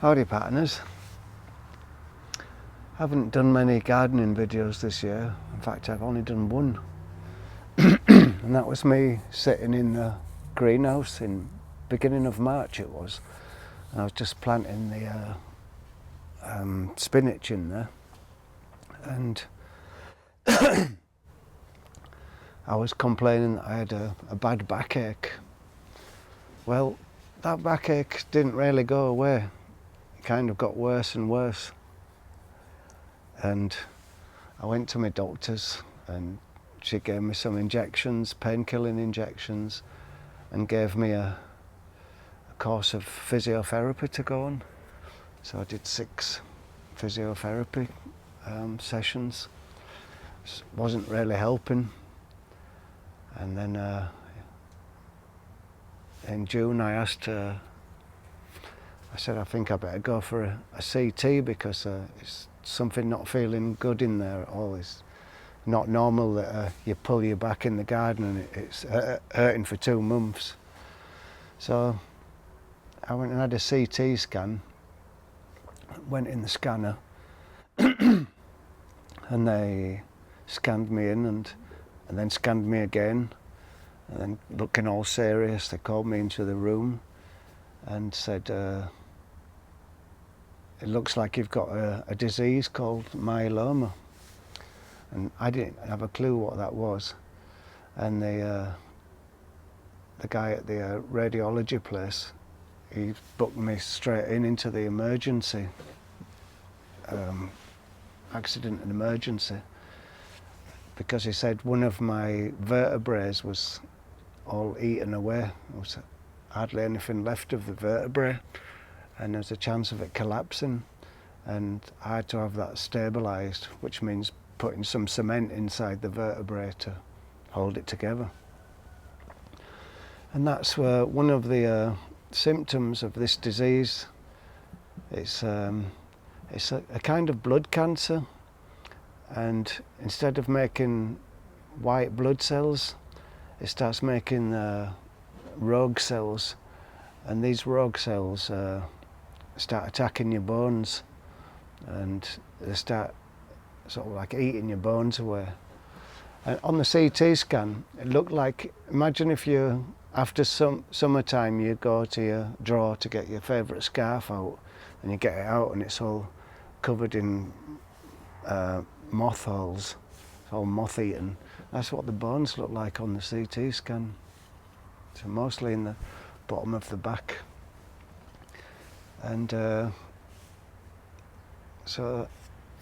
Howdy partners. I haven't done many gardening videos this year. In fact, I've only done one. And that was me sitting in the greenhouse in beginning of March it was. And I was just planting the spinach in there. And I was complaining that I had a bad backache. Well, that backache didn't really go away. It kind of got worse and worse. And I went to my doctor's and she gave me some injections, pain-killing injections, and gave me a course of physiotherapy to go on. So I did 6 physiotherapy sessions. It wasn't really helping. And then in June I said I think I better go for a CT because it's something not feeling good in there at all. It's not normal that you pull your back in the garden and it's hurting for 2 months. So I went and had a CT scan, went in the scanner and they scanned me in and then scanned me again, and then looking all serious they called me into the room and said it looks like you've got a disease called myeloma. And I didn't have a clue what that was. And the guy at the radiology place, he booked me straight into the emergency, accident and emergency, because he said one of my vertebrae was all eaten away. There was hardly anything left of the vertebrae, and there's a chance of it collapsing, and I had to have that stabilised, which means putting some cement inside the vertebrae to hold it together. And that's one of the symptoms of this disease. It's a kind of blood cancer, and instead of making white blood cells, it starts making rogue cells, and these rogue cells start attacking your bones, and they start sort of like eating your bones away. And on the CT scan, it looked like, imagine if you, after summertime, you go to your drawer to get your favourite scarf out, and you get it out and it's all covered in moth holes, it's all moth-eaten. That's what the bones look like on the CT scan. So mostly in the bottom of the back. And so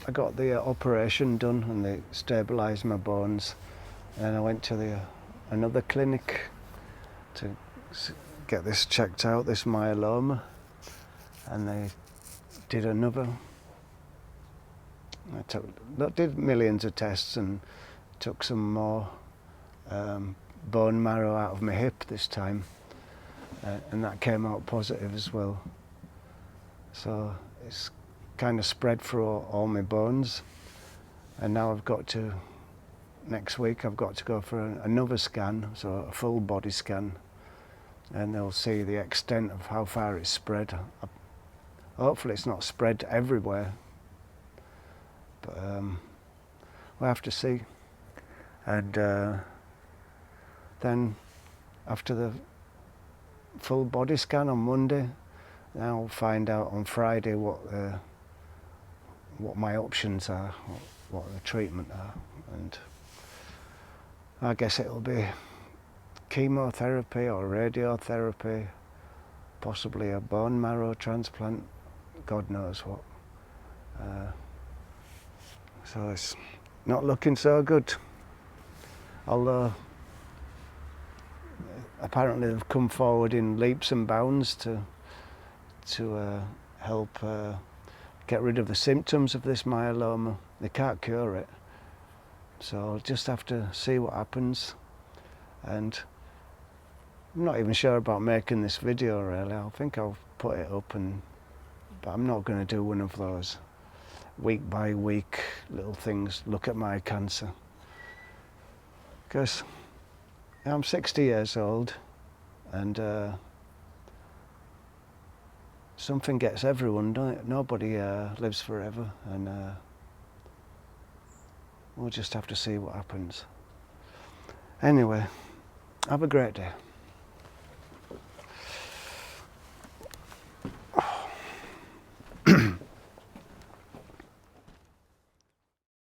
I got the operation done and they stabilised my bones. And then I went to another clinic to get this checked out, this myeloma. And they did another. I did millions of tests and took some more bone marrow out of my hip this time. And that came out positive as well. So it's kind of spread through all my bones, and now next week I've got to go for another scan, so a full body scan, and they'll see the extent of how far it's spread. Hopefully it's not spread everywhere, but we'll have to see. And then after the full body scan on Monday, then I'll find out on Friday what my options are, what the treatment are, and I guess it'll be chemotherapy or radiotherapy, possibly a bone marrow transplant, God knows what. So it's not looking so good, although apparently they've come forward in leaps and bounds to help get rid of the symptoms of this myeloma. They can't cure it, so I'll just have to see what happens. And I'm not even sure about making this video really. I think I'll put it up, but I'm not going to do one of those week by week little things, look at my cancer, because I'm 60 years old and something gets everyone, don't it? Nobody lives forever, and we'll just have to see what happens. Anyway, have a great day.